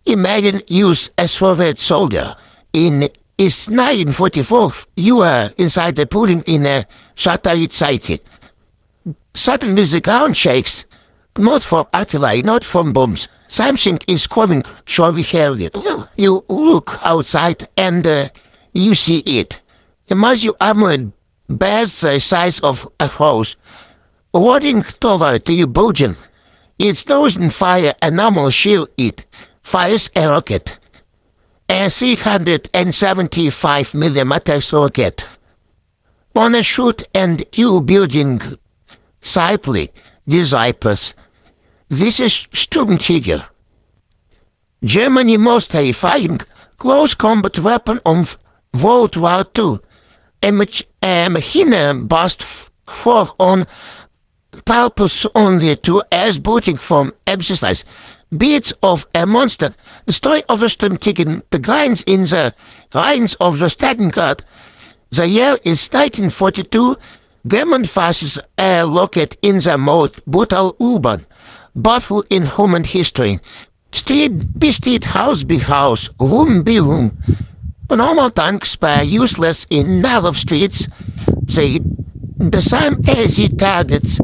Imagine you a Soviet soldier. Is 1944, you are inside the building in a satellite sighting. Suddenly the ground shakes. Not from artillery, not from bombs. Something is coming, so we hear it. You look outside and you see it. A massive armored bears the size of a house, rolling toward the building. It doesn't fire a normal shell, it fires a rocket. A 375 millimeter rocket. Wanna shoot and you building simply disciples. This is Sturmtiger. Germany most terrifying close combat weapon of World War II. A machine bust for on purpose only to as booting from exercise. Beats of a monster. The story of the Sturmtiger begins in the lines of the Stalingrad. The year is 1942. German forces are located in the most brutal urban battle in human history. Street by street, house by house, room by room. Normal tanks were useless in narrow streets. The same as the targets.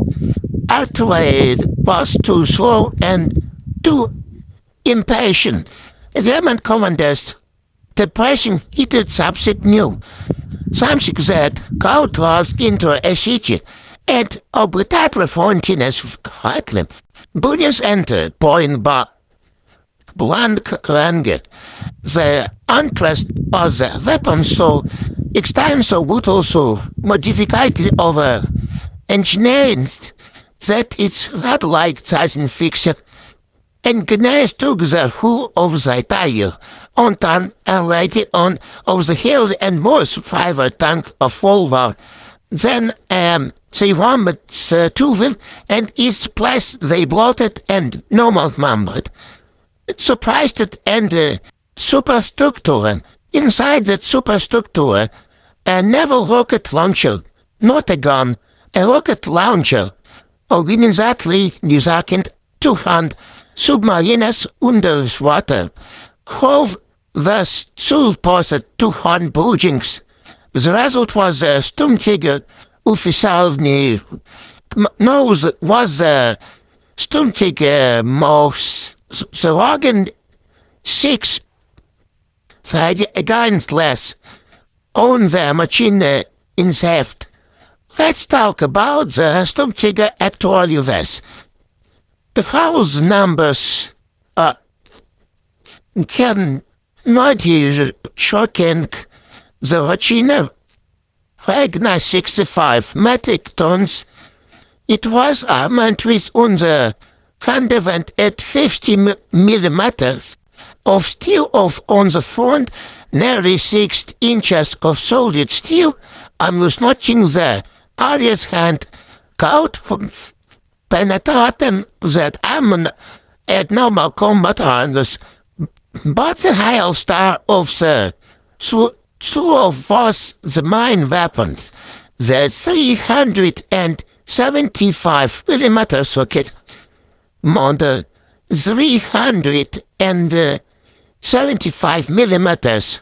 Artillery was too slow and too impatient. German commanders, the pressing heated something new. Something that crowd was into a city and obligatory foreigners quietly. Bullions entered, point blank range. The interest of the weapon so extreme, so brutal, so modified over engineering that it's not like science fiction. Engineers took the whole of the tire on turn and laid on of the hill and most private tank of World War. Then they warmed the two-wheel and its place they bloated and normal numbered. It surprised it and superstructure. Inside that superstructure, a naval rocket launcher, not a gun, a rocket launcher. Organizately gesagt 200 submarines under water. Hove thus supposed 200 buildings. The result was a Sturmtiger oficialny knows was a Sturmmörserwagen 6 side against less on the machine in theft. Let's talk about the Sturmtiger actual US. The house numbers can not use shocking. The machine Wagner 65 metric tons. It was armed with under 150 millimeters of steel on the front, nearly 6 inches of solid steel. I was notching the Arias hand out from penetrating that armor at normal combat angles, but the high star of the was the main weapon. The 375 millimeter socket mounted 375 millimeters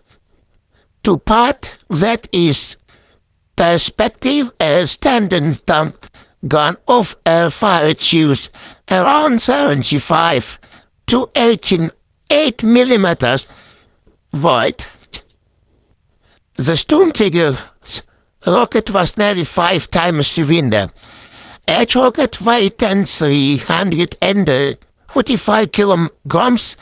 to part that is perspective a standing tank gun of air fired use around 75 to 8 millimeters wide. The Sturmtiger's rocket was nearly 5 times the wind. Each rocket weighed 345 kilograms,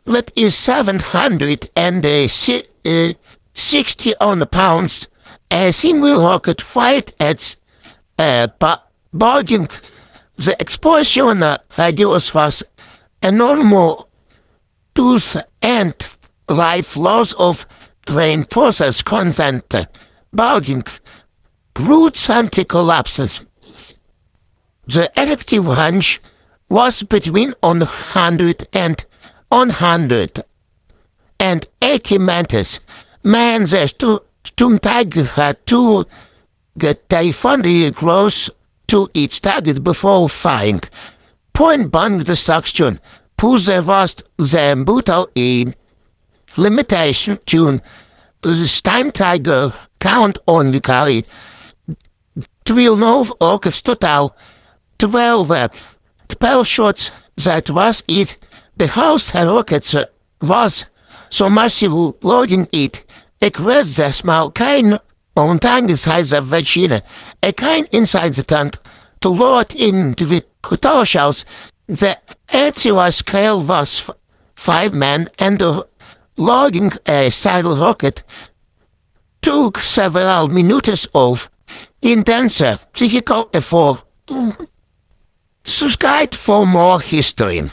that is 760 pounds. A single rocket fired at bulging. The explosion radius was enormous tooth and life loss of reinforcers constant bulging. Brute something collapses. The effective range was between 100 and 180 meters. Man, the Sturmtiger had to get telephonically close to its target before firing. Point blank destruction. Puse was the brutal in limitation to the Sturmtiger count only carried 12 orcas total 12 shots that was it. The house rockets was so massive loading it. Ik read the small kind on tank inside the vagina. A kind inside the tank to load into the cutter shells. The anti scale was 5 men and the loading a saddle rocket took several minutes of intense psychical effort. Subscribe for more history.